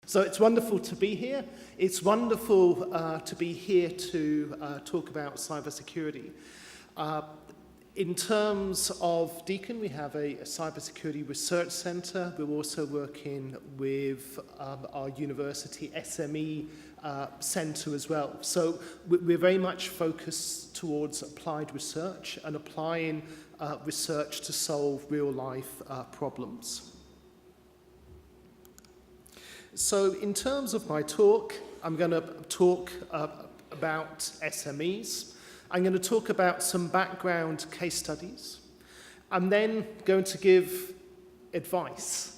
So it's wonderful to be here. It's wonderful to be here to talk about cybersecurity. In terms of Deakin, we have a cybersecurity research centre. We're also working with our university SME centre as well. So we're very much focused towards applied research and applying research to solve real-life problems. So in terms of my talk, I'm going to talk about SMEs. I'm going to talk about some background case studies. I'm then going to give advice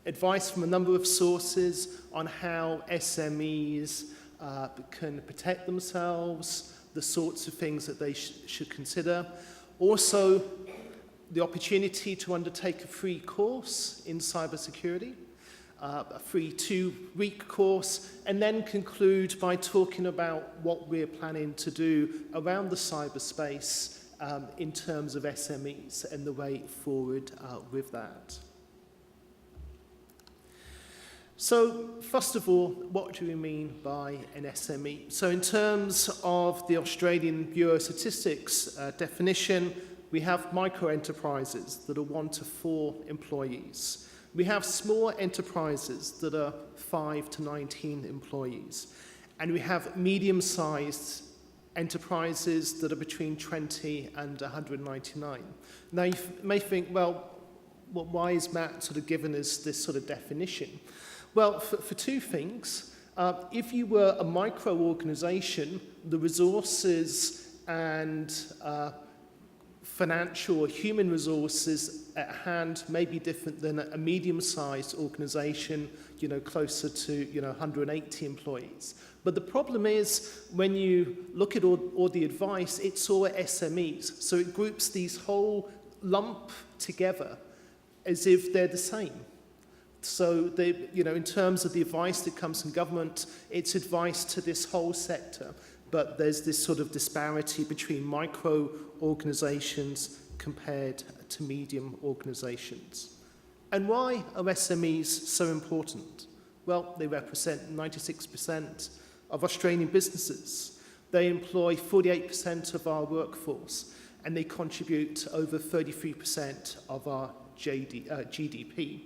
from a number of sources on how SMEs can protect themselves, the sorts of things that they should consider. Also, the opportunity to undertake a free course in cybersecurity. A free 2-week course, and then conclude by talking about what we're planning to do around the cyberspace in terms of SMEs and the way forward with that. So, first of all, what do we mean by an SME? So in terms of the Australian Bureau of Statistics definition, we have micro-enterprises that are 1 to 4 employees. We have small enterprises that are 5 to 19 employees. And we have medium-sized enterprises that are between 20 and 199. Now, you may think, well, why is Matt sort of given us this sort of definition? Well, for 2 things. If you were a micro-organization, the resources and financial or human resources at hand may be different than a medium-sized organization, closer to, 180 employees. But the problem is, when you look at all the advice, it's all SMEs. So it groups these whole lump together as if they're the same. So they, in terms of the advice that comes from government, it's advice to this whole sector. But there's this sort of disparity between micro organizations compared to medium organizations. And why are SMEs so important? Well, they represent 96% of Australian businesses. They employ 48% of our workforce, and they contribute to over 33% of our GDP.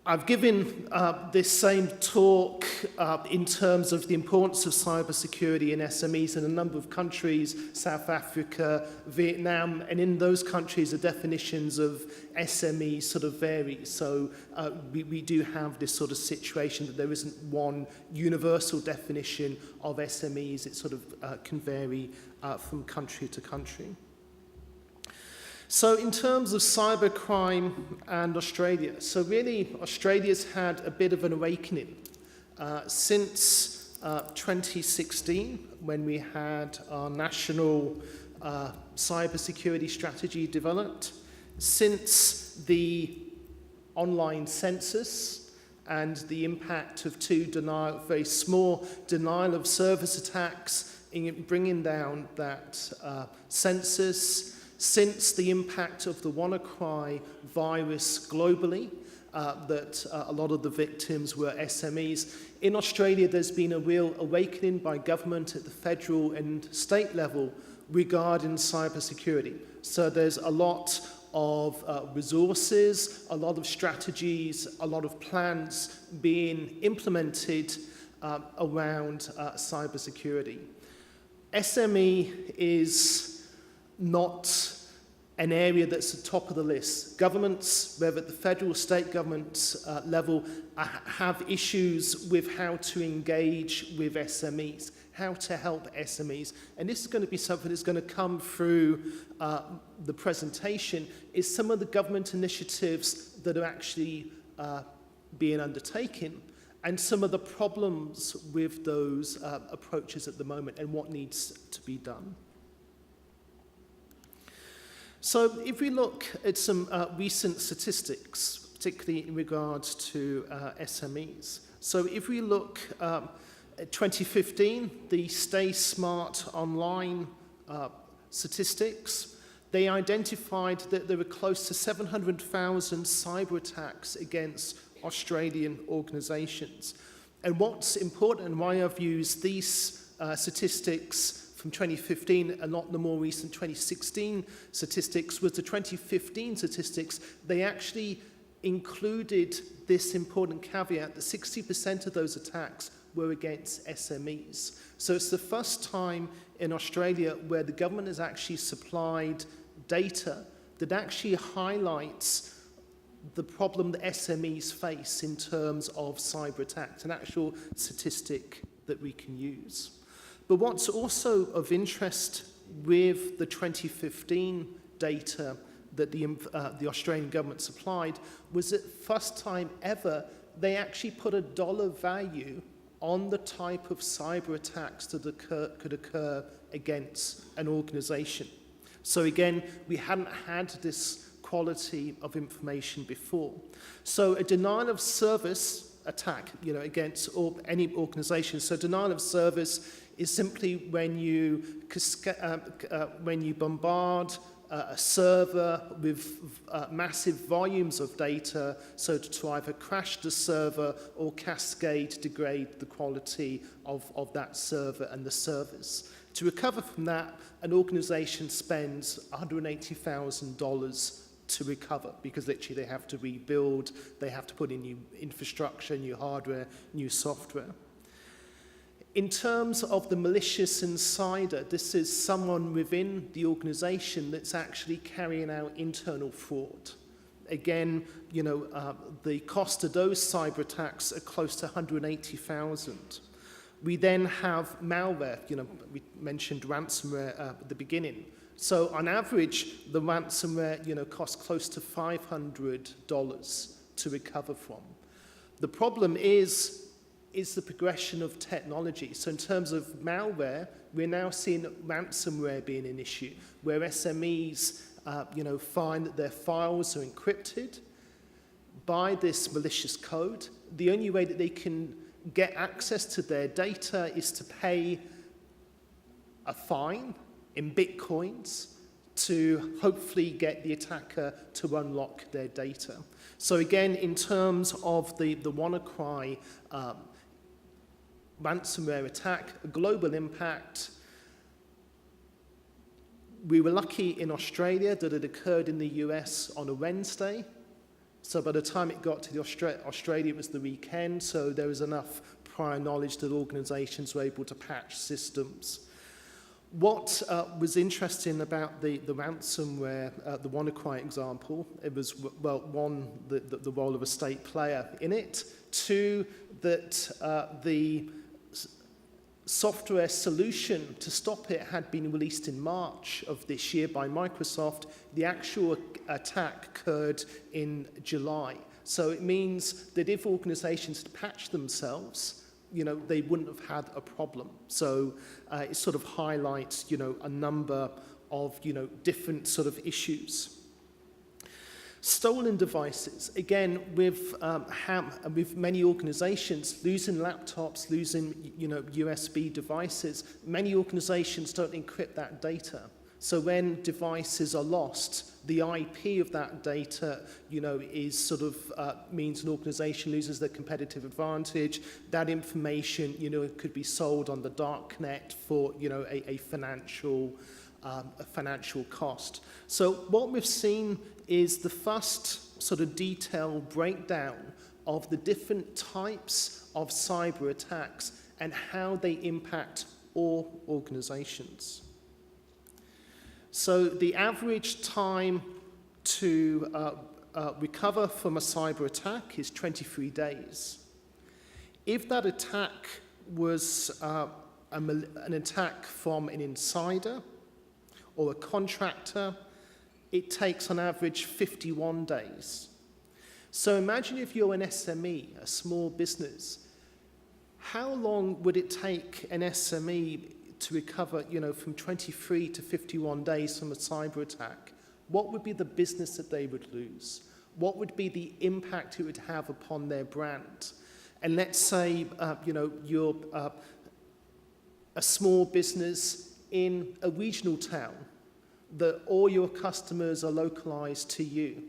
I've given this same talk in terms of the importance of cybersecurity in SMEs in a number of countries, South Africa, Vietnam, and in those countries the definitions of SMEs sort of vary. So we do have this sort of situation that there isn't one universal definition of SMEs. It sort of can vary from country to country. So in terms of cybercrime and Australia, so really Australia's had a bit of an awakening since 2016, when we had our national cybersecurity strategy developed, since the online census and the impact of 2 very small denial of service attacks in bringing down that census, since the impact of the WannaCry virus globally, that a lot of the victims were SMEs. In Australia, there's been a real awakening by government at the federal and state level regarding cybersecurity. So there's a lot of resources, a lot of strategies, a lot of plans being implemented around cybersecurity. SME is not an area that's at the top of the list. Governments, whether at the federal, state government level, have issues with how to engage with SMEs, how to help SMEs. And this is going to be something that's going to come through the presentation, is some of the government initiatives that are actually being undertaken, and some of the problems with those approaches at the moment and what needs to be done. So if we look at some recent statistics, particularly in regards to SMEs. So if we look at 2015, the Stay Smart Online statistics, they identified that there were close to 700,000 cyber attacks against Australian organisations. And what's important, and why I've used these statistics from 2015 and not the more recent 2016 statistics, was the 2015 statistics, they actually included this important caveat that 60% of those attacks were against SMEs. So it's the first time in Australia where the government has actually supplied data that actually highlights the problem that SMEs face in terms of cyber attacks, an actual statistic that we can use. But what's also of interest with the 2015 data that the Australian government supplied was that first time ever they actually put a dollar value on the type of cyber attacks that could occur against an organisation. So again, we hadn't had this quality of information before. So a denial of service attack, against any organisation. So denial of service is simply when you bombard a server with massive volumes of data, so to either crash the server or cascade, degrade the quality of that server and the service. To recover from that, an organisation spends $180,000 to recover, because literally they have to rebuild, they have to put in new infrastructure, new hardware, new software. In terms of the malicious insider, this is someone within the organisation that's actually carrying out internal fraud. Again, the cost of those cyber attacks are close to $180,000. We then have malware. We mentioned ransomware at the beginning. So on average, the ransomware, costs close to $500 to recover from. The problem is the progression of technology. So in terms of malware, we're now seeing ransomware being an issue, where SMEs, find that their files are encrypted by this malicious code. The only way that they can get access to their data is to pay a fine in bitcoins to hopefully get the attacker to unlock their data. So again, in terms of the WannaCry ransomware attack, a global impact, we were lucky in Australia that it occurred in the US on a Wednesday. So by the time it got to the Australia, it was the weekend, so there was enough prior knowledge that organizations were able to patch systems. What was interesting about the ransomware, the WannaCry example, it was, well, one, the role of a state player in it. Two, that the software solution to stop it had been released in March of this year by Microsoft. The actual attack occurred in July. So it means that if organizations had patched themselves, they wouldn't have had a problem. So it sort of highlights, a number of, different sort of issues. Stolen devices, again, with many organizations losing laptops, losing, USB devices, many organizations don't encrypt that data. So when devices are lost, the IP of that data, is sort of means an organization loses their competitive advantage. That information, could be sold on the dark net for, a financial cost. So what we've seen is the first sort of detailed breakdown of the different types of cyber attacks and how they impact all organizations. So the average time to recover from a cyber attack is 23 days. If that attack was an attack from an insider or a contractor, it takes on average 51 days. So imagine if you're an SME, a small business, how long would it take an SME to recover, from 23 to 51 days from a cyber attack? What would be the business that they would lose? What would be the impact it would have upon their brand? And let's say, you're a small business in a regional town, that all your customers are localized to you.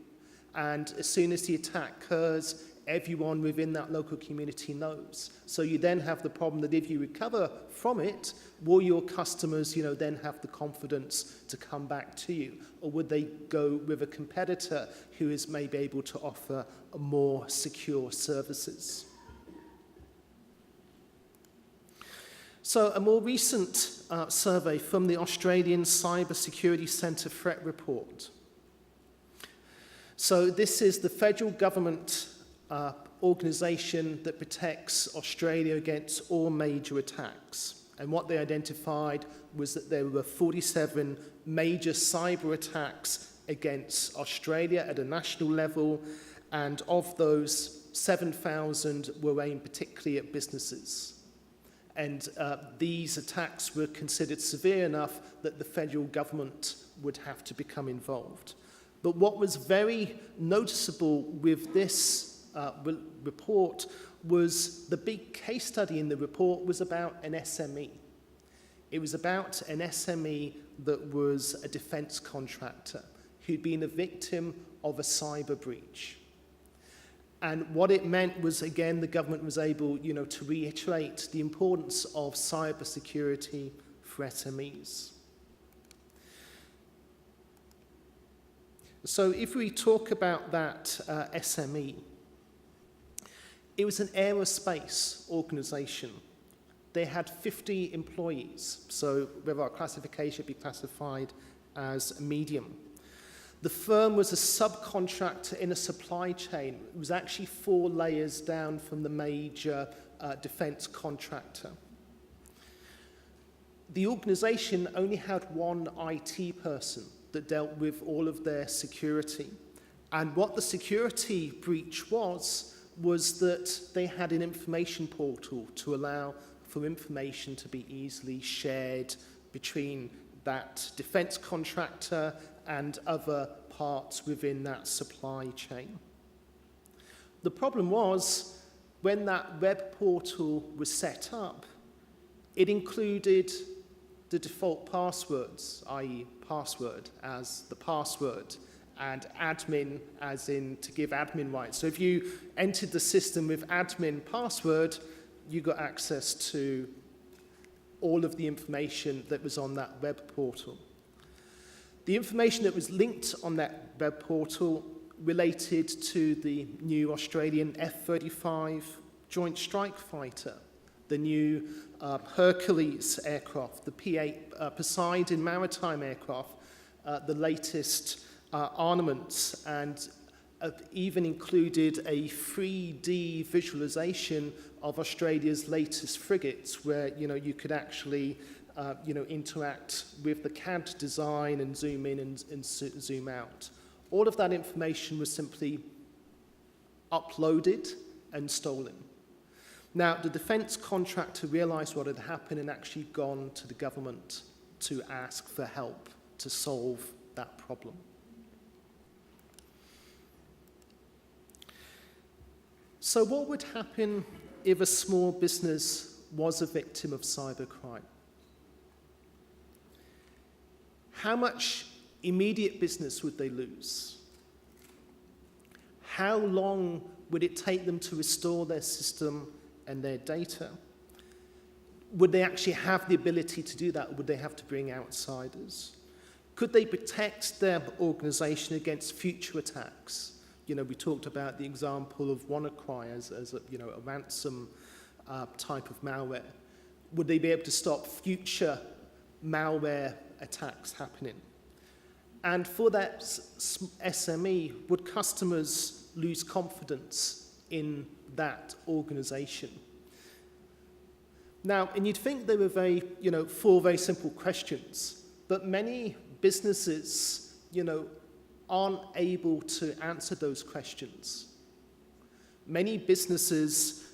And as soon as the attack occurs, everyone within that local community knows. So you then have the problem that if you recover from it, will your customers, then have the confidence to come back to you? Or would they go with a competitor who is maybe able to offer more secure services? So a more recent survey from the Australian Cyber Security Centre Threat Report. So this is the federal government organisation that protects Australia against all major attacks. And what they identified was that there were 47 major cyber attacks against Australia at a national level, and of those, 7,000 were aimed particularly at businesses. And these attacks were considered severe enough that the federal government would have to become involved. But what was very noticeable with this report was the big case study in the report was about an SME. It was about an SME that was a defence contractor who'd been a victim of a cyber breach. And what it meant was, again, the government was able, to reiterate the importance of cyber security for SMEs. So if we talk about that SME, it was an aerospace organisation. They had 50 employees, so with our classification, it'd be classified as medium. The firm was a subcontractor in a supply chain. It was actually 4 layers down from the major defence contractor. The organisation only had one IT person that dealt with all of their security. And what the security breach was that they had an information portal to allow for information to be easily shared between that defence contractor and other parts within that supply chain. The problem was, when that web portal was set up, it included the default passwords, i.e. password as the password, and admin as in to give admin rights. So if you entered the system with admin password, you got access to all of the information that was on that web portal. The information that was linked on that web portal related to the new Australian F-35 Joint Strike Fighter, the new Hercules aircraft, the P-8 Poseidon maritime aircraft, the latest armaments, and even included a 3D visualization of Australia's latest frigates, where you could actually interact with the CAD design and zoom in and zoom out. All of that information was simply uploaded and stolen. Now, the defence contractor realised what had happened and actually gone to the government to ask for help to solve that problem. So what would happen if a small business was a victim of cybercrime? How much immediate business would they lose? How long would it take them to restore their system and their data? Would they actually have the ability to do that, or would they have to bring outsiders? Could they protect their organisation against future attacks? We talked about the example of WannaCry as a ransom type of malware. Would they be able to stop future malware attacks happening? And for that SME, would customers lose confidence in that organisation? Now, and you'd think they were four very simple questions, but many businesses, aren't able to answer those questions. Many businesses,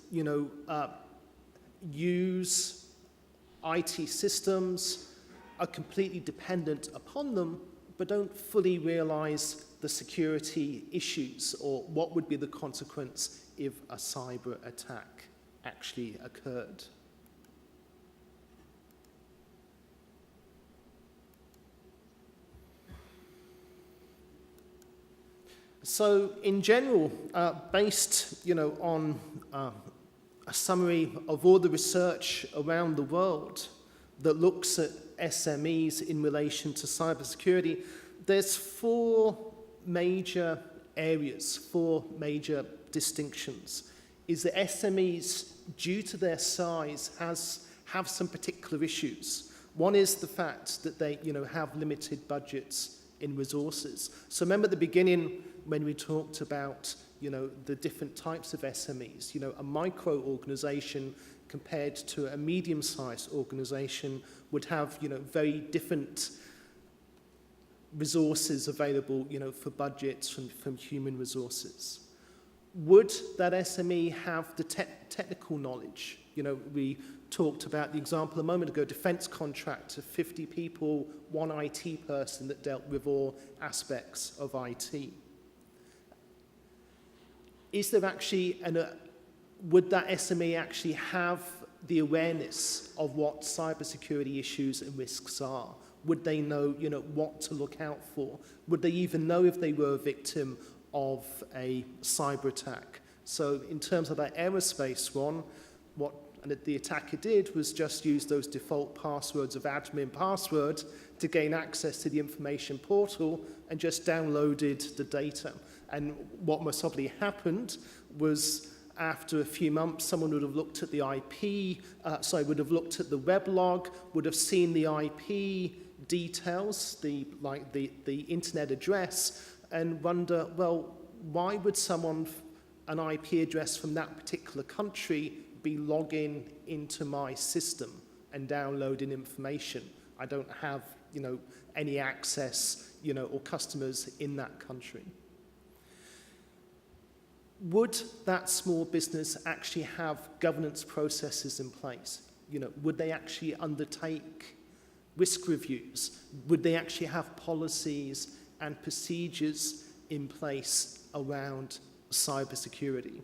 use IT systems, are completely dependent upon them, but don't fully realize the security issues or what would be the consequence if a cyber attack actually occurred. So in general, based on a summary of all the research around the world that looks at SMEs in relation to cybersecurity, there's four major areas, four major distinctions. Is that SMEs, due to their size, have some particular issues. One is the fact that they have limited budgets in resources. So remember at the beginning when we talked about the different types of SMEs, a micro organization compared to a medium-sized organization would have very different resources available for budgets from human resources. Would that SME have the technical knowledge? We talked about the example a moment ago, defense contractor, 50 people, one IT person that dealt with all aspects of IT. Is there actually, would that SME actually have the awareness of what cybersecurity issues and risks are? Would they know, what to look out for? Would they even know if they were a victim of a cyber attack? So in terms of that aerospace one, what the attacker did was just use those default passwords of admin password to gain access to the information portal and just downloaded the data. And what most probably happened was after a few months, someone would have looked at the would have looked at the weblog, would have seen the IP details, the internet address, and wonder, well, why would an IP address from that particular country be logging into my system and downloading information? I don't have, any access, or customers in that country. Would that small business actually have governance processes in place? Would they actually undertake risk reviews? Would they actually have policies and procedures in place around cybersecurity?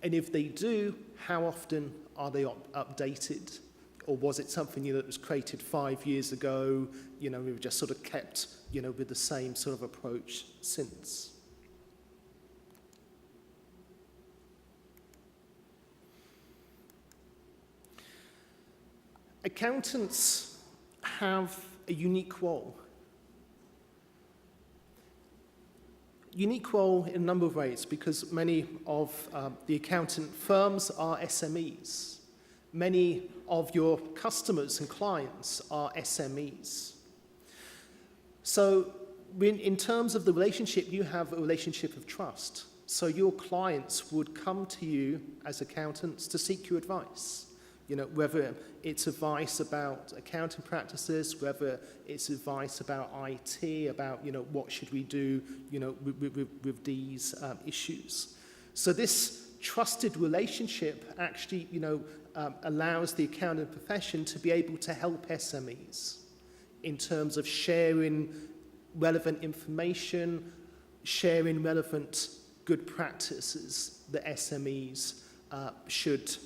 And if they do, how often are they updated? Or was it something that was created 5 years ago, we've just sort of kept, with the same sort of approach since? Accountants have a unique role. Unique role in a number of ways, because many of the accountant firms are SMEs. Many of your customers and clients are SMEs. So in terms of the relationship, you have a relationship of trust. So your clients would come to you as accountants to seek your advice. Whether it's advice about accounting practices, whether it's advice about IT, about, what should we do, with these issues. So this trusted relationship actually, allows the accounting profession to be able to help SMEs in terms of sharing relevant information, sharing relevant good practices that SMEs should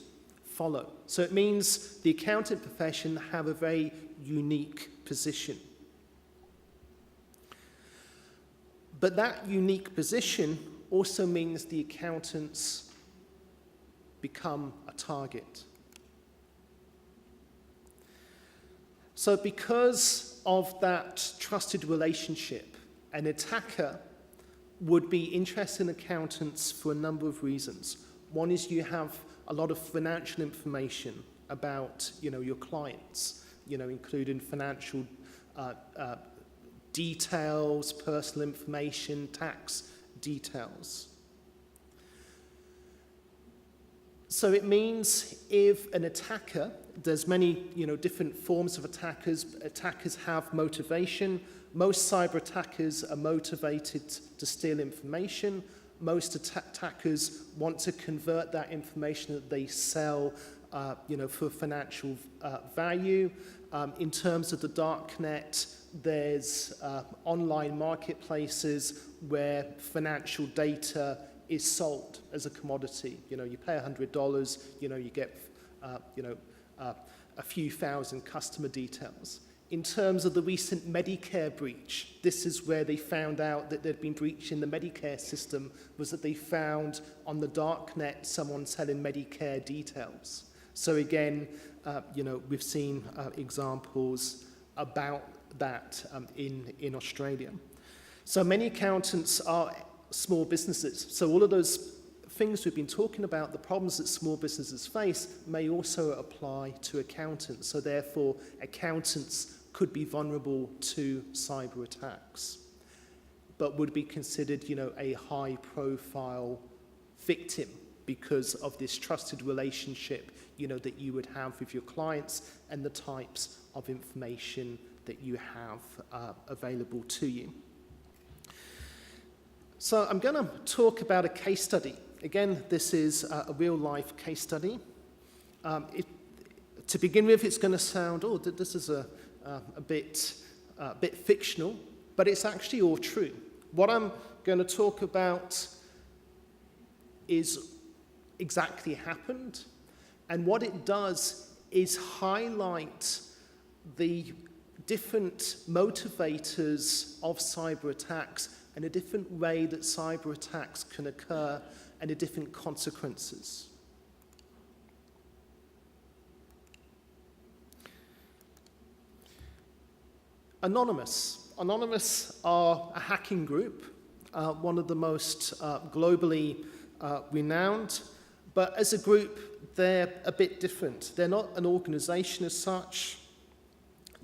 follow. So it means the accounting profession have a very unique position. But that unique position also means the accountants become a target. So because of that trusted relationship, an attacker would be interested in accountants for a number of reasons. One is you have a lot of financial information about, your clients, including financial details, personal information, tax details. So it means if an attacker, there's many, different forms of attackers. Attackers have motivation. Most cyber attackers are motivated to steal information. Most attackers want to convert that information that they sell, for financial value. In terms of the darknet, there's online marketplaces where financial data is sold as a commodity. You pay $100, you get, a few thousand customer details. in terms of the recent Medicare breach, this is where they found out that there'd been breach in the Medicare system, was that they found on the darknet someone selling Medicare details. So again, we've seen examples about that in Australia. So many accountants are small businesses. So all of those things we've been talking about, the problems that small businesses face, may also apply to accountants. So therefore, accountants could be vulnerable to cyber attacks, but would be considered, a high-profile victim because of this trusted relationship, that you would have with your clients and the types of information that you have available to you. So I'm going to talk about a case study. Again, this is a real-life case study. To begin with, it's going to sound, this is a bit fictional, but it's actually all true. What I'm going to talk about is exactly happened, and what it does is highlight the different motivators of cyber attacks and a different way that cyber attacks can occur and the different consequences. Anonymous. Anonymous are a hacking group, one of the most globally renowned, but as a group, they're a bit different. They're not an organization as such.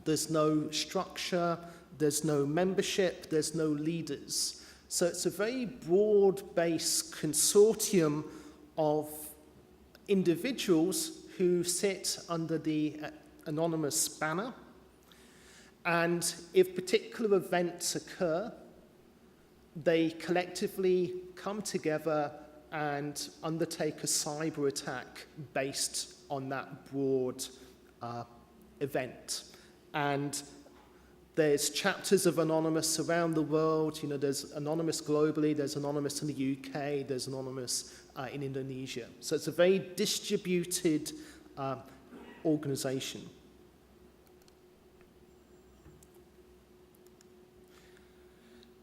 There's no structure, there's no membership, there's no leaders. So it's a very broad-based consortium of individuals who sit under the anonymous banner. And if particular events occur, they collectively come together and undertake a cyber attack based on that broad event. And there's chapters of Anonymous around the world. There's Anonymous globally, there's Anonymous in the UK, there's Anonymous in Indonesia. So it's a very distributed organization.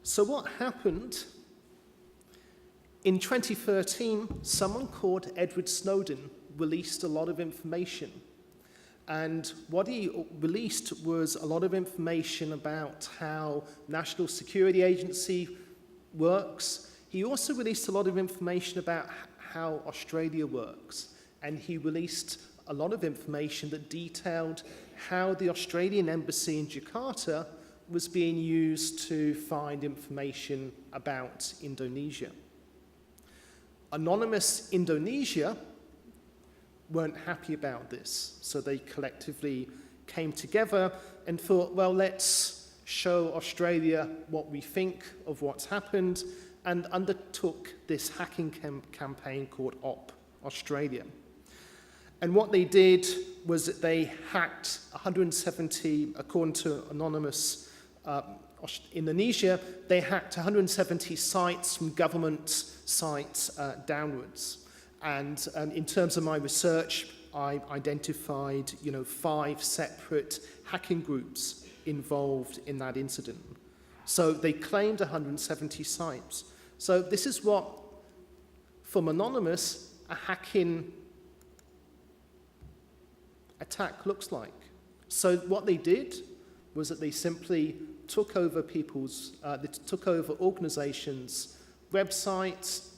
So what happened? In 2013, someone called Edward Snowden released a lot of information. And what he released was a lot of information about how National Security Agency works. He also released a lot of information about how Australia works. And he released a lot of information that detailed how the Australian embassy in Jakarta was being used to find information about Indonesia. Anonymous Indonesia weren't happy about this, so they collectively came together and thought, well, let's show Australia what we think of what's happened, and undertook this hacking campaign called Op Australia. And what they did was that they hacked 170, according to Anonymous Indonesia, they hacked 170 sites from government sites downwards. And in terms of my research, I identified 5 separate hacking groups involved in that incident. So they claimed 170 sites. So this is what, from Anonymous, a hacking attack looks like. So what they did was that they simply took over organizations' websites,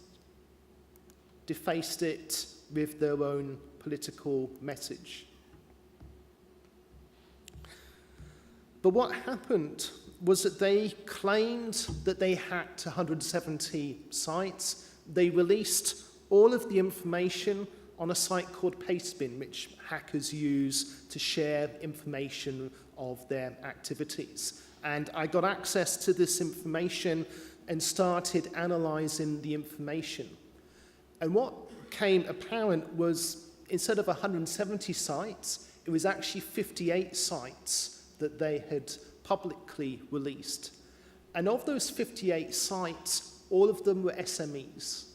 defaced it with their own political message. But what happened was that they claimed that they hacked 170 sites. They released all of the information on a site called Pastebin, which hackers use to share information of their activities. And I got access to this information and started analyzing the information. And what became apparent was, instead of 170 sites, it was actually 58 sites that they had publicly released. And of those 58 sites, all of them were SMEs.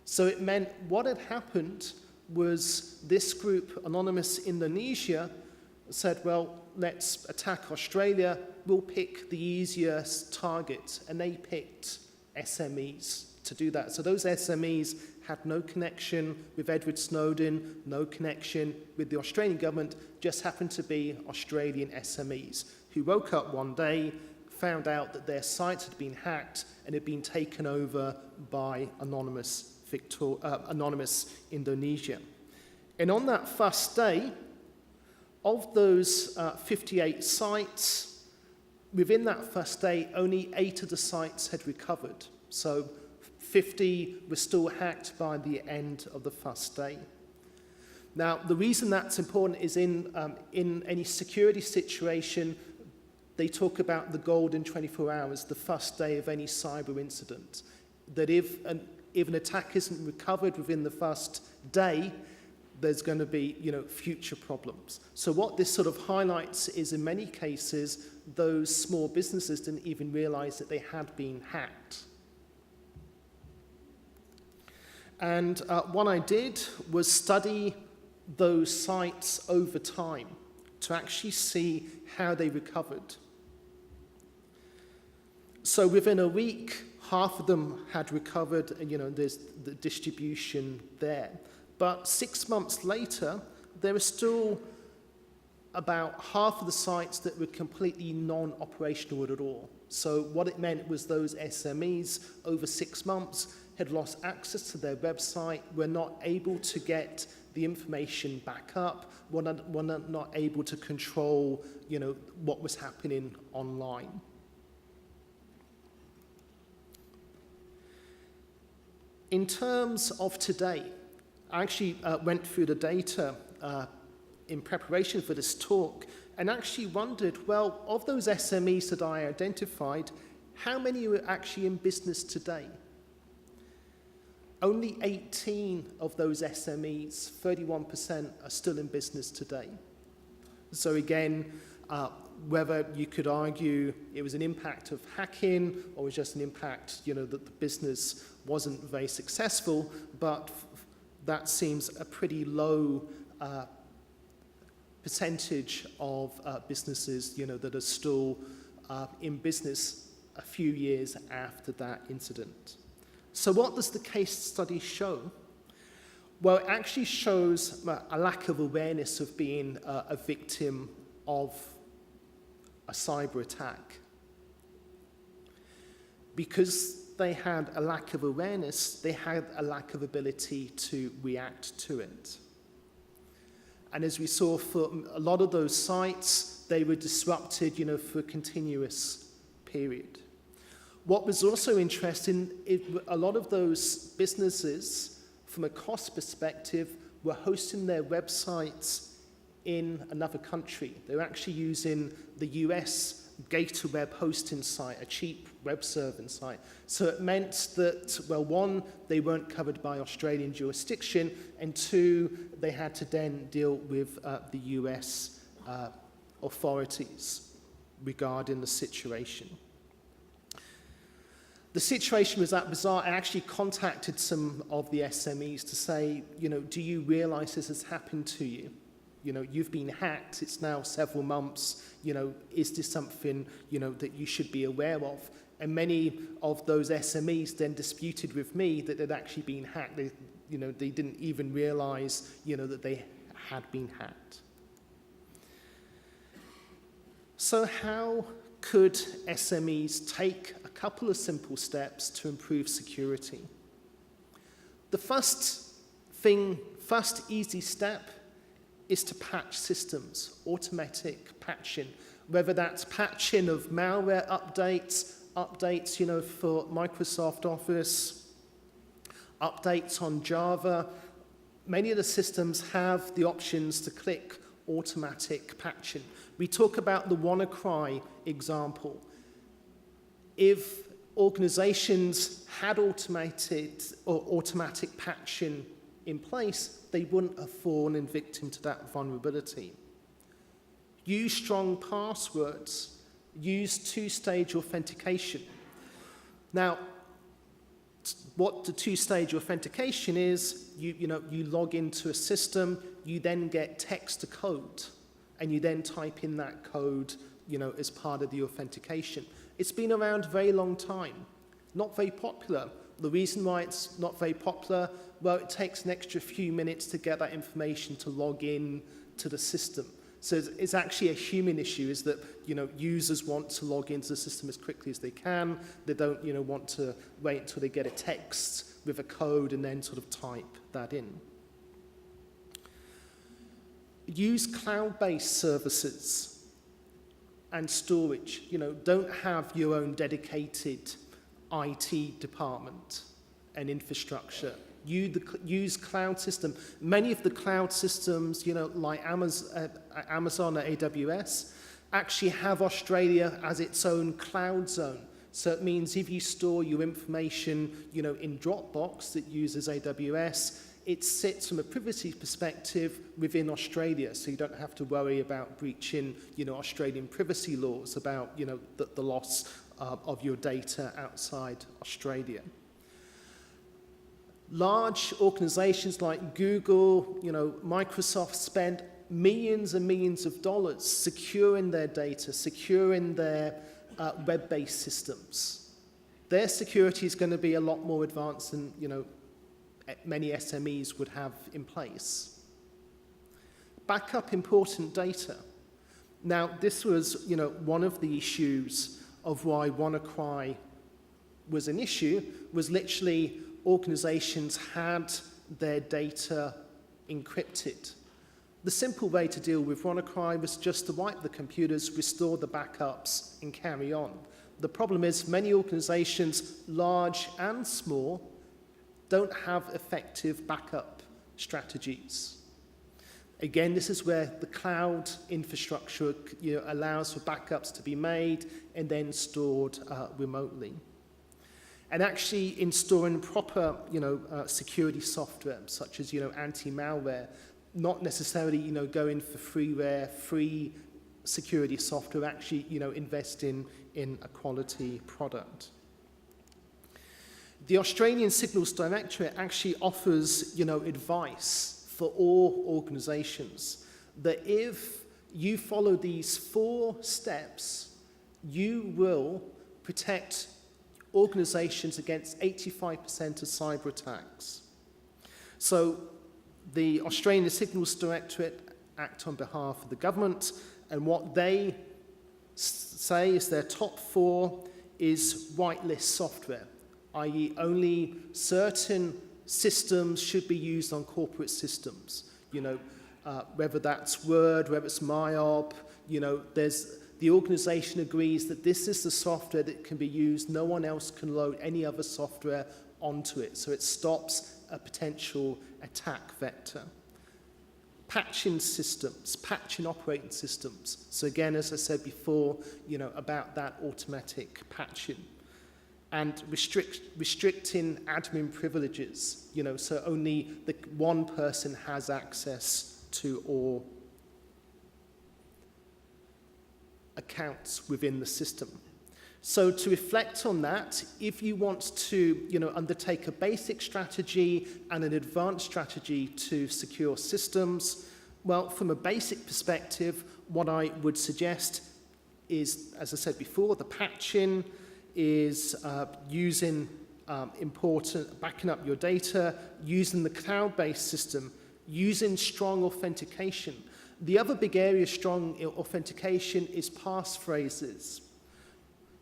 So it meant what had happened was this group, Anonymous Indonesia, said, well, let's attack Australia, we'll pick the easiest target, and they picked SMEs to do that. So those SMEs had no connection with Edward Snowden, no connection with the Australian government, just happened to be Australian SMEs who woke up one day, found out that their sites had been hacked and had been taken over by anonymous Indonesia. And on that first day, of those 58 sites, within that first day, only 8 of the sites had recovered. So 50 were still hacked by the end of the first day. Now, the reason that's important is in any security situation, they talk about the golden 24 hours, the first day of any cyber incident. That if an attack isn't recovered within the first day, there's going to be, future problems. So what this sort of highlights is, in many cases, those small businesses didn't even realize that they had been hacked. And what I did was study those sites over time to actually see how they recovered. So within a week, half of them had recovered, and there's the distribution there. But 6 months later, there were still about half of the sites that were completely non-operational at all. So what it meant was those SMEs over 6 months had lost access to their website, were not able to get the information back up, were not able to control, what was happening online. In terms of today, I actually went through the data in preparation for this talk and actually wondered, well, of those SMEs that I identified, how many are actually in business today? Only 18 of those SMEs, 31%, are still in business today. So again, whether you could argue it was an impact of hacking or was just an impact, that the business wasn't very successful, but that seems a pretty low percentage of businesses, that are still in business a few years after that incident. So what does the case study show? Well, it actually shows a lack of awareness of being a victim of a cyber attack. Because they had a lack of awareness, they had a lack of ability to react to it. And as we saw for a lot of those sites, they were disrupted, for a continuous period. What was also interesting, a lot of those businesses, from a cost perspective, were hosting their websites in another country. They were actually using the US GatorWeb hosting site, a cheap web serving site. So it meant that, well, one, they weren't covered by Australian jurisdiction, and two, they had to then deal with the US authorities regarding the situation. The situation was that bizarre. I actually contacted some of the SMEs to say, do you realize this has happened to you? You've been hacked, it's now several months, is this something, that you should be aware of? And many of those SMEs then disputed with me that they'd actually been hacked. They didn't even realize, that they had been hacked. So how could SMEs take a couple of simple steps to improve security? The first easy step is to patch systems, automatic patching, whether that's patching of malware updates, for Microsoft Office, updates on Java. Many of the systems have the options to click automatic patching. We talk about the WannaCry example. If organizations had automated or automatic patching in place, they wouldn't have fallen victim to that vulnerability. Use strong passwords. Use two-stage authentication. Now, what the two-stage authentication is, you log into a system, you then get text to code. and you then type in that code, as part of the authentication. It's been around a very long time, not very popular. The reason why it's not very popular, well, it takes an extra few minutes to get that information to log in to the system. So it's actually a human issue, is that, users want to log into the system as quickly as they can. They don't, want to wait until they get a text with a code and then sort of type that in. Use cloud-based services and storage. Don't have your own dedicated IT department and infrastructure. Use cloud system. Many of the cloud systems, like Amazon or AWS, actually have Australia as its own cloud zone. So it means if you store your information, in Dropbox that uses AWS, it sits from a privacy perspective within Australia, so you don't have to worry about breaching, Australian privacy laws about, the loss of your data outside Australia. Large organizations like Google, Microsoft spend millions and millions of dollars securing their data, securing their web-based systems. Their security is going to be a lot more advanced than, many SMEs would have in place. Back up important data. Now, this was, one of the issues of why WannaCry was an issue, was literally organizations had their data encrypted. The simple way to deal with WannaCry was just to wipe the computers, restore the backups, and carry on. The problem is many organizations, large and small, don't have effective backup strategies. Again, this is where the cloud infrastructure allows for backups to be made and then stored remotely. And actually installing proper security software, such as anti-malware, not necessarily going for freeware, free security software, actually investing in a quality product. The Australian Signals Directorate actually offers, advice for all organizations that if you follow these 4 steps, you will protect organizations against 85% of cyber attacks. So the Australian Signals Directorate act on behalf of the government, and what they say is their top 4 is whitelist software, i.e. only certain systems should be used on corporate systems. Whether that's Word, whether it's MyOb, the organization agrees that this is the software that can be used. No one else can load any other software onto it, so it stops a potential attack vector. Patching systems, patching operating systems. So again, as I said before, about that automatic patching. And restricting admin privileges, so only one person has access to all accounts within the system. So to reflect on that, if you want to undertake a basic strategy and an advanced strategy to secure systems, well, from a basic perspective, what I would suggest is, as I said before, the patching, is using backing up your data, using the cloud-based system, using strong authentication. The other big area of strong authentication is passphrases,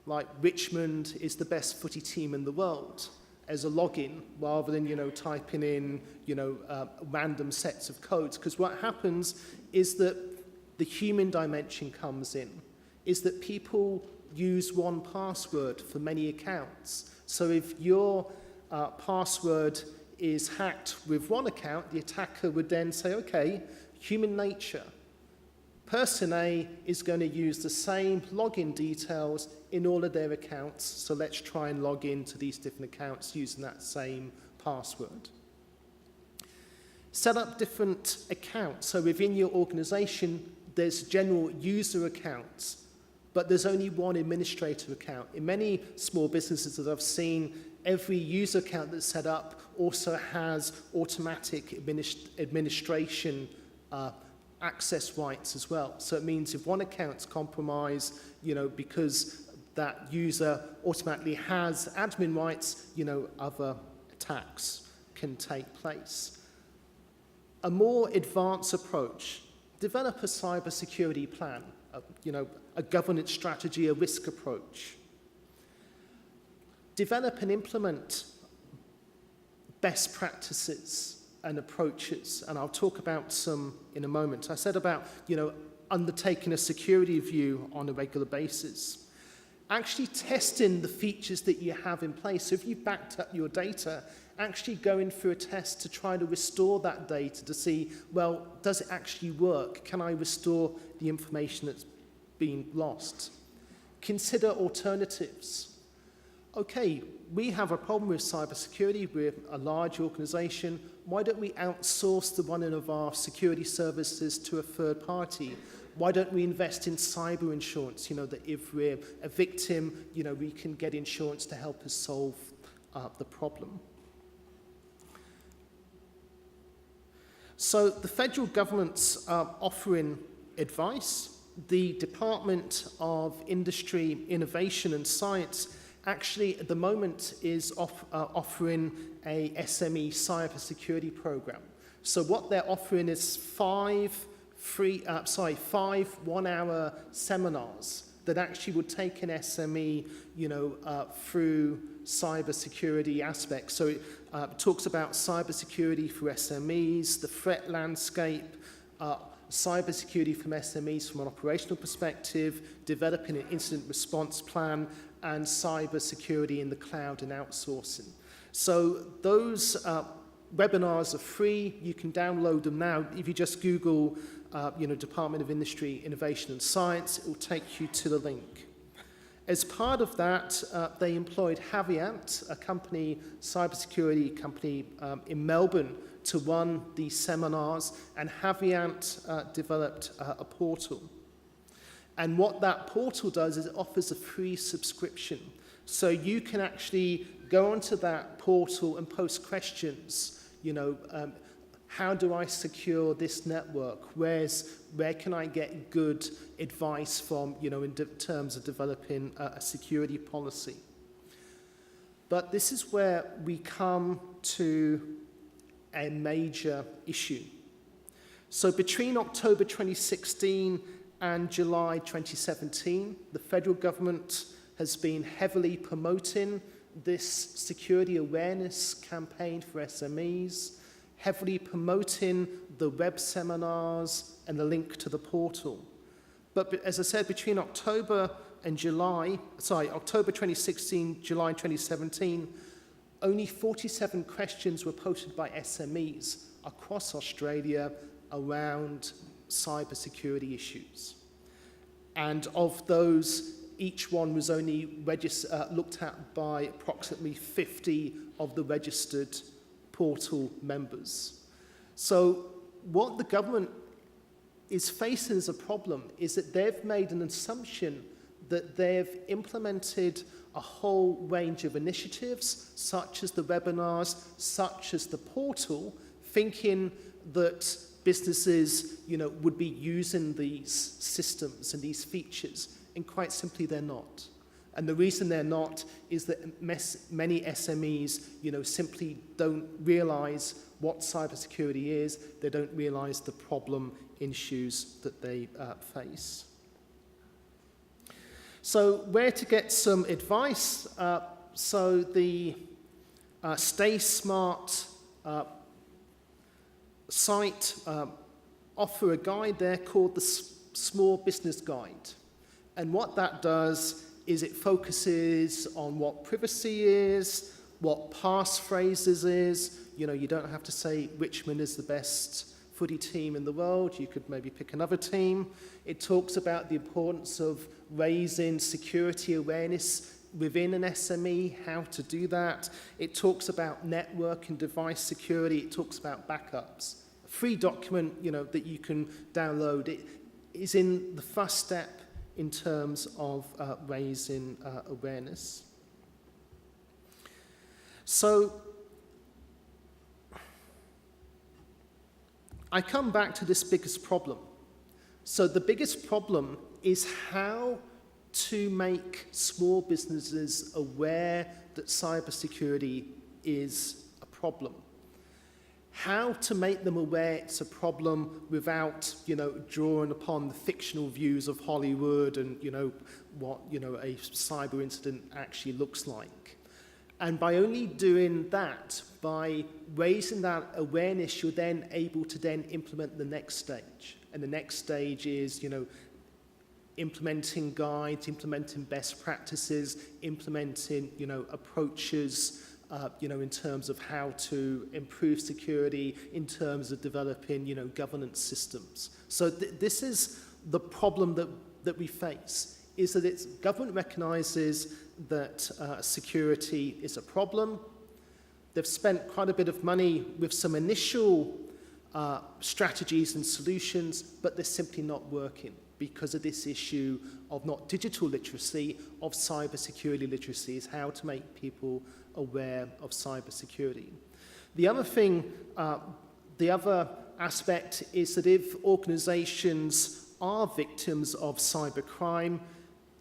like Richmond is the best footy team in the world, as a login, rather than typing in random sets of codes. Because what happens is that the human dimension comes in, is that people use one password for many accounts. So if your password is hacked with one account, the attacker would then say, okay, human nature. Person A is going to use the same login details in all of their accounts, so let's try and log into these different accounts using that same password. Set up different accounts. So within your organization, there's general user accounts, but there's only one administrator account. In many small businesses that I've seen, every user account that's set up also has automatic administration access rights as well. So it means if one account's compromised, because that user automatically has admin rights, other attacks can take place. A more advanced approach: develop a cybersecurity plan, a governance strategy, a risk approach. Develop and implement best practices and approaches, and I'll talk about some in a moment. I said about, undertaking a security review on a regular basis. Actually testing the features that you have in place. So if you've backed up your data, actually going through a test to try to restore that data to see, well, does it actually work? Can I restore the information that's been lost? Consider alternatives. Okay, we have a problem with cybersecurity. We're a large organization. Why don't we outsource the running of our security services to a third party? Why don't we invest in cyber insurance, that if we're a victim, we can get insurance to help us solve the problem. So the federal government's offering advice. The Department of Industry, Innovation and Science actually at the moment is offering a SME cybersecurity program. So what they're offering is five 1-hour seminars that actually would take an SME, through cybersecurity aspects. So it talks about cybersecurity for SMEs, the threat landscape, cybersecurity from SMEs from an operational perspective, developing an incident response plan, and cybersecurity in the cloud and outsourcing. So those webinars are free. You can download them now. If you just Google, Department of Industry, Innovation and Science, it will take you to the link. As part of that, they employed Haviant, a cybersecurity company in Melbourne, to run these seminars, and Haviant developed a portal. And what that portal does is it offers a free subscription. So you can actually go onto that portal and post questions. How do I secure this network? Where can I get good advice from, in terms of developing a security policy? But this is where we come to a major issue. So between October 2016 and July 2017, the federal government has been heavily promoting this security awareness campaign for SMEs, heavily promoting the web seminars and the link to the portal. But as I said, between October 2016, July 2017, only 47 questions were posted by SMEs across Australia around cybersecurity issues. And of those, each one was only looked at by approximately 50 of the registered portal members. So what the government is facing as a problem is that they've made an assumption that they've implemented a whole range of initiatives, such as the webinars, such as the portal, thinking that businesses, would be using these systems and these features, and quite simply they're not. And the reason they're not is that many SMEs, simply don't realize what cybersecurity is. They don't realize the problem issues that they face. So where to get some advice? So the Stay Smart site offer a guide there called the Small Business Guide. And what that does is it focuses on what privacy is, what passphrases is. You don't have to say Richmond is the best footy team in the world. You could maybe pick another team. It talks about the importance of raising security awareness within an SME, how to do that. It talks about network and device security. It talks about backups. A free document, that you can download. It is in the first step in terms of raising awareness. So I come back to this biggest problem. So the biggest problem is how to make small businesses aware that cybersecurity is a problem. How to make them aware it's a problem without, drawing upon the fictional views of Hollywood and, what, a cyber incident actually looks like. And by only doing that, by raising that awareness, you're then able to then implement the next stage. And the next stage is, implementing guides, implementing best practices, implementing, approaches, in terms of how to improve security, in terms of developing, governance systems. So this is the problem that we face, is that government recognizes that security is a problem. They've spent quite a bit of money with some initial strategies and solutions, but they're simply not working because of this issue of not digital literacy, of cybersecurity literacy, is how to make people aware of cybersecurity. The other thing, the other aspect is that if organizations are victims of cybercrime,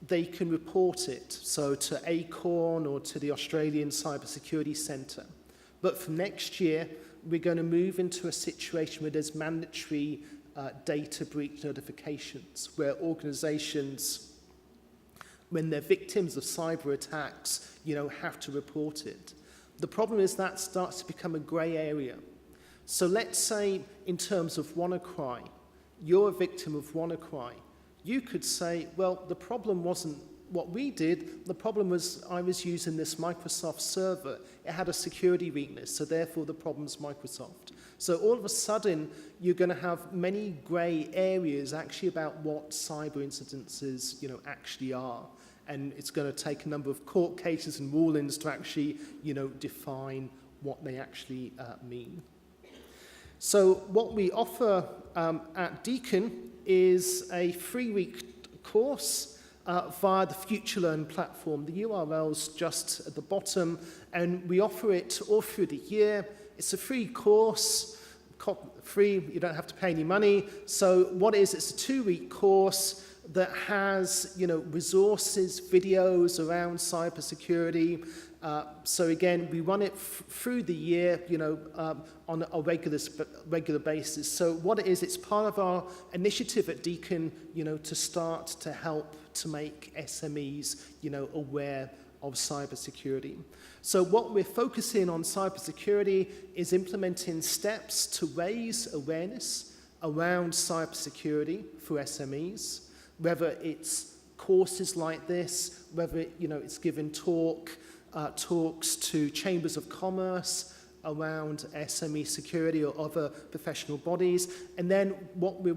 they can report it, so to ACORN or to the Australian Cybersecurity Centre. But from next year, we're going to move into a situation where there's mandatory data breach notifications, where organizations, when they're victims of cyber attacks, have to report it. The problem is that starts to become a grey area. So let's say in terms of WannaCry, you're a victim of WannaCry. You could say, well, the problem wasn't what we did. The problem was I was using this Microsoft server. It had a security weakness, so therefore the problem's Microsoft. So all of a sudden, you're going to have many grey areas actually about what cyber incidences, actually are. And it's going to take a number of court cases and rulings to actually, define what they actually mean. So what we offer at Deakin is a 3-week course via the FutureLearn platform. The URL's just at the bottom, and we offer it all through the year. It's a free course, free, you don't have to pay any money. So what it is, it's a 2-week course that has, resources, videos around cybersecurity. So again, we run it through the year, on a regular basis. So what it is, it's part of our initiative at Deakin, to start to help to make SMEs, aware of cybersecurity. So what we're focusing on cybersecurity is implementing steps to raise awareness around cybersecurity for SMEs, whether it's courses like this, whether it's given talks to chambers of commerce around SME security or other professional bodies. And then what we're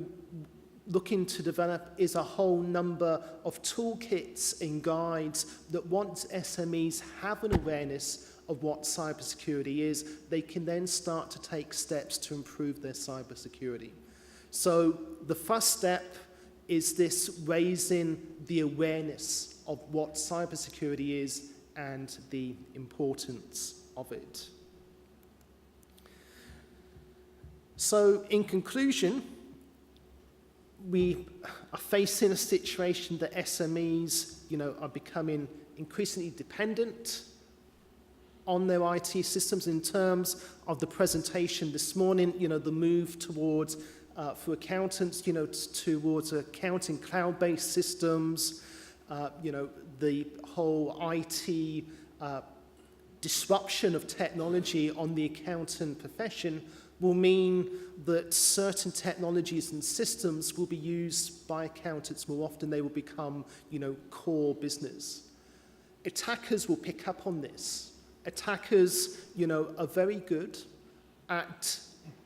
looking to develop is a whole number of toolkits and guides that once SMEs have an awareness of what cybersecurity is, they can then start to take steps to improve their cybersecurity. So the first step is this raising the awareness of what cybersecurity is and the importance of it. So in conclusion, we are facing a situation that SMEs, are becoming increasingly dependent on their IT systems. In terms of the presentation this morning, the move towards, for accountants, towards accounting cloud-based systems, the whole IT disruption of technology on the accountant profession will mean that certain technologies and systems will be used by accountants more often. They will become, core business. Attackers will pick up on this. Attackers, are very good at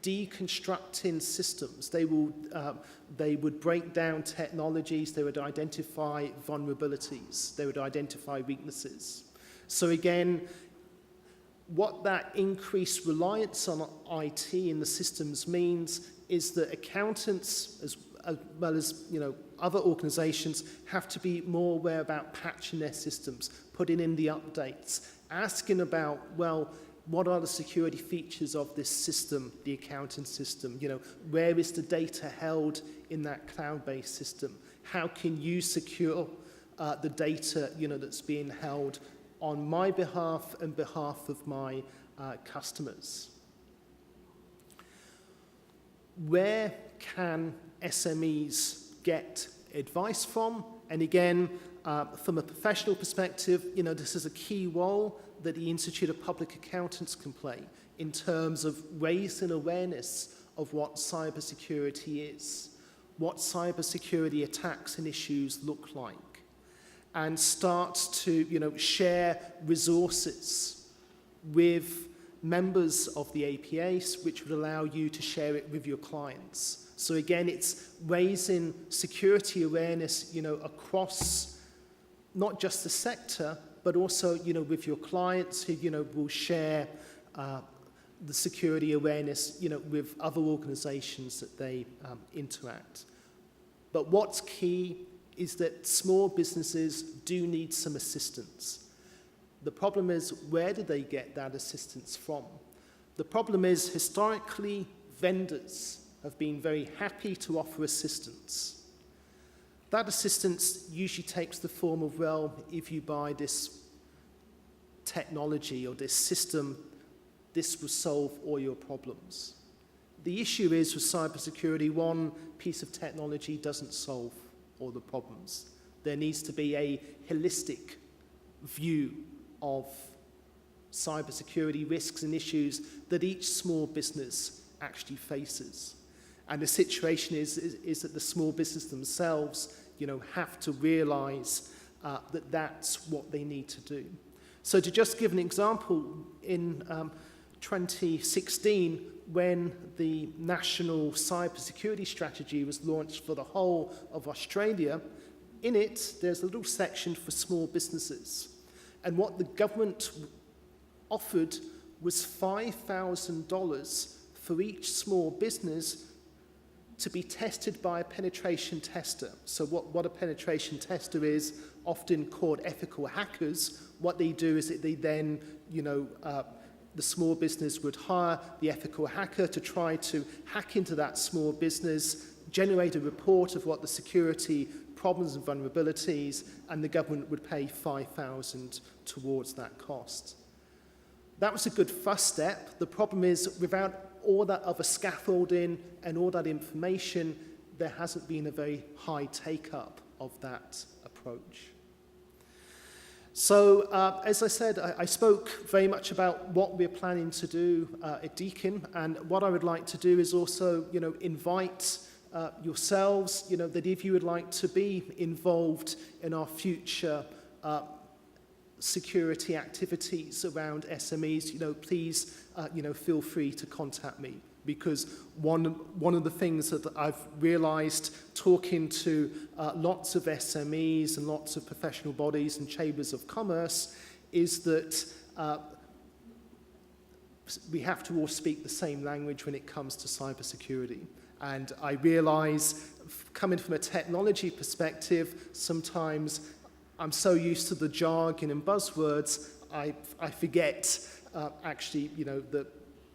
deconstructing systems. They would break down technologies. They would identify vulnerabilities. They would identify weaknesses. So again, what that increased reliance on IT in the systems means is that accountants, as well as other organizations, have to be more aware about patching their systems, putting in the updates, asking about, well, what are the security features of this system, the accounting system? You know, where is the data held in that cloud-based system? How can you secure the data, you know, that's being held on my behalf and behalf of my customers? Where can SMEs get advice from? And again, from a professional perspective, you know, this is a key role that the Institute of Public Accountants can play in terms of raising awareness of what cybersecurity is, what cybersecurity attacks and issues look like, and start to, you know, share resources with members of the APA, which would allow you to share it with your clients. So again, it's raising security awareness, you know, across not just the sector, but also, you know, with your clients who, you know, will share the security awareness, you know, with other organizations that they interact. But what's key is that small businesses do need some assistance. The problem is, where do they get that assistance from? The problem is, historically, vendors have been very happy to offer assistance. That assistance usually takes the form of, well, if you buy this technology or this system, this will solve all your problems. The issue is, with cybersecurity, one piece of technology doesn't solve all the problems. There needs to be a holistic view of cybersecurity risks and issues that each small business actually faces. And the situation is that the small business themselves, you know, have to realize that that's what they need to do. So to just give an example, in 2016, when the National Cybersecurity Strategy was launched for the whole of Australia, in it, there's a little section for small businesses. And what the government offered was $5,000 for each small business to be tested by a penetration tester. So what a penetration tester is, often called ethical hackers, what they do is that they then, you know, the small business would hire the ethical hacker to try to hack into that small business, generate a report of what the security problems and vulnerabilities, and the government would pay $5,000 towards that cost. That was a good first step. The problem is, without all that other scaffolding and all that information, there hasn't been a very high take-up of that approach. So, as I said, I spoke very much about what we're planning to do at Deakin, and what I would like to do is also, you know, invite yourselves, you know, that if you would like to be involved in our future security activities around SMEs, you know, please, you know, feel free to contact me. Because one of the things that I've realized talking to lots of SMEs and lots of professional bodies and chambers of commerce is that we have to all speak the same language when it comes to cybersecurity. And I realize, coming from a technology perspective, sometimes I'm so used to the jargon and buzzwords, I forget actually, you know, that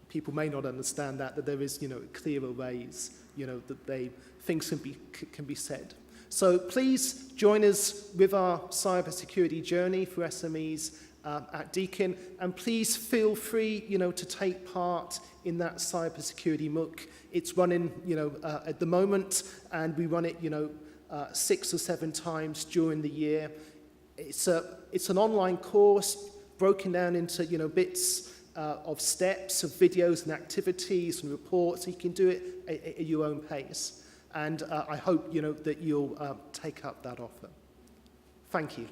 people may not understand that there is, you know, clearer ways, you know, that things can be said. So please join us with our cybersecurity journey for SMEs at Deakin, and please feel free, you know, to take part in that cybersecurity MOOC. It's running, you know, at the moment, and we run it, you know, 6 or 7 times during the year. It's an online course broken down into, you know, bits of steps, of videos and activities and reports, so you can do it at your own pace. And I hope, you know, that you'll take up that offer. Thank you.